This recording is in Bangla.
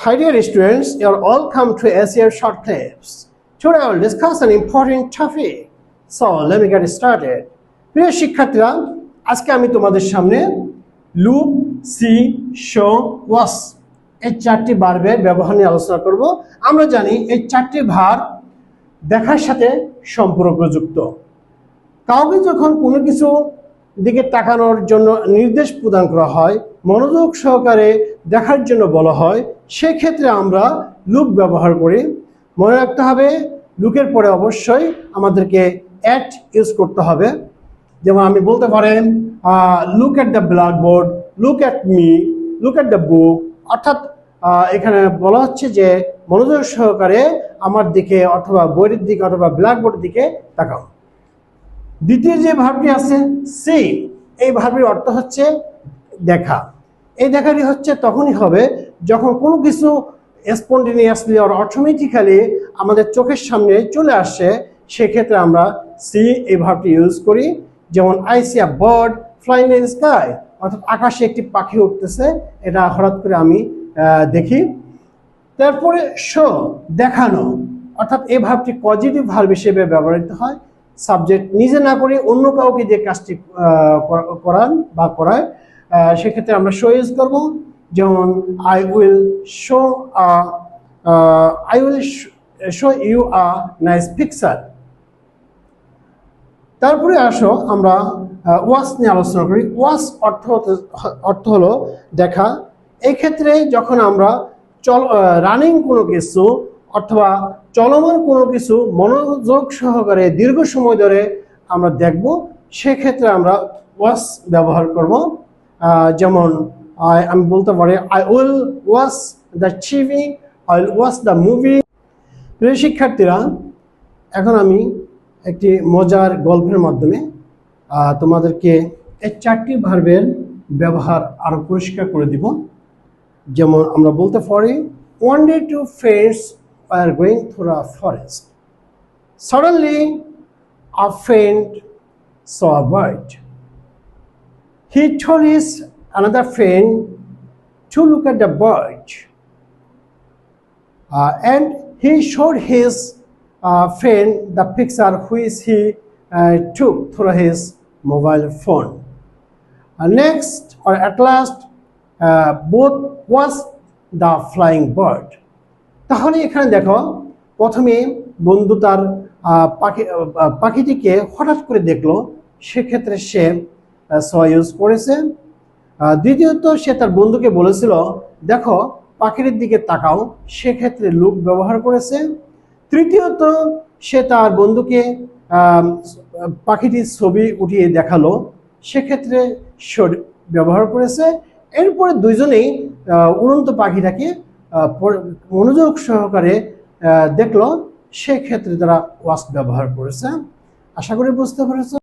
Hi dear students, you are all come to ACF Short Clips. Today I will discuss an important topic. So let me get started. প্রিয় শিক্ষার্থীরা, আজকে আমি তোমাদের সামনে লুক, সি, শো, ওয়াস এই চারটি ভার্বের ব্যবহার নিয়ে আলোচনা করব। আমরা জানি এই চারটি ভার্ব দেখার সাথে সম্পর্কযুক্ত। কাউকে যখন কোনো কিছু দিকে তাকানোর জন্য নির্দেশ প্রদান করা হয়, মনোযোগ সহকারে দেখার জন্য বলা হয়, সেক্ষেত্রে আমরা লুক ব্যবহার করি। মনে রাখতে হবে লুকের পরে অবশ্যই আমাদেরকে অ্যাট ইউজ করতে হবে। যেমন আমি বলতে পারেন look at the blackboard, look at me, look at the book. অর্থাৎ এখানে বলা হচ্ছে যে মনোযোগ সহকারে আমার দিকে অথবা বইয়ের দিকে অথবা ব্ল্যাকবোর্ডের দিকে তাকাও। দ্বিতীয় যে ভার্বটি আছে সি, এই ভার্বের অর্থ হচ্ছে দেখা। এই দেখাটি হচ্ছে তখনই হবে যখন কোনো কিছু স্পন্টেনিয়াসলি আর অটোমেটিক্যালি আমাদের চোখের সামনে চলে আসে, সেক্ষেত্রে আমরা সি এই ভার্বটি ইউজ করি। যেমন I C a bird flying in the sky, অর্থাৎ আকাশে একটি পাখি উঠতেছে, এটা হঠাৎ করে আমি দেখি। তারপরে শো, দেখানো, অর্থাৎ এই ভার্বটি পজিটিভ ভার্ব হিসেবে ব্যবহৃত হয়। সাবজেক্ট নিজে না করে অন্য কাউকে দিয়ে কাজটি করান বা করায়, সেক্ষেত্রে আমরা শো ইউজ করব। যেমন I will show you a nice picture. তারপরে আসো আমরা ওয়াচ নিয়ে আলোচনা করি। ওয়াচ অর্থ হলো দেখা। এই ক্ষেত্রে যখন আমরা রানিং কোনো কিছু অথবা চলমান কোনো কিছু মনোযোগ সহকারে দীর্ঘ সময় ধরে আমরা দেখব, সেক্ষেত্রে আমরা ওয়াচ ব্যবহার করব। যেমন আমি বলতে পারি I will watch the TV, I will watch the movie. প্রিয় শিক্ষার্থীরা, এখন আমি একটি মজার গল্পের মাধ্যমে তোমাদেরকে এই চারটি ভার্বের ব্যবহার আরো পরিষ্কার করে দিব। যেমন আমরা বলতে পারি one day two friends were going through a forest. Suddenly a friend saw a bird. He told his another friend to look at the bird, and he showed his friend the picture which he took through his mobile phone. Next or at last both watched the flying bird. তাহলে এখানে দেখো, প্রথমে বন্ধু তার পাখিটিকে হঠাৎ করে দেখলো, সেক্ষেত্রে সে ইউজ করেছে। দ্বিতীয়ত সে তার বন্ধুকে বলেছিল দেখো পাখির দিকে তাকাও, সেক্ষেত্রে লুক ব্যবহার করেছে। তৃতীয়ত সে তার বন্ধুকে পাখিটির ছবি উঠিয়ে দেখালো, সেক্ষেত্রে ব্যবহার করেছে। এরপরে দুইজনেই উড়ন্ত পাখিটাকে মনোযোগ সহকারে দেখলো, সেক্ষেত্রে তারা ওয়াচ ব্যবহার করেছে। আশা করি বুঝতে পেরেছ।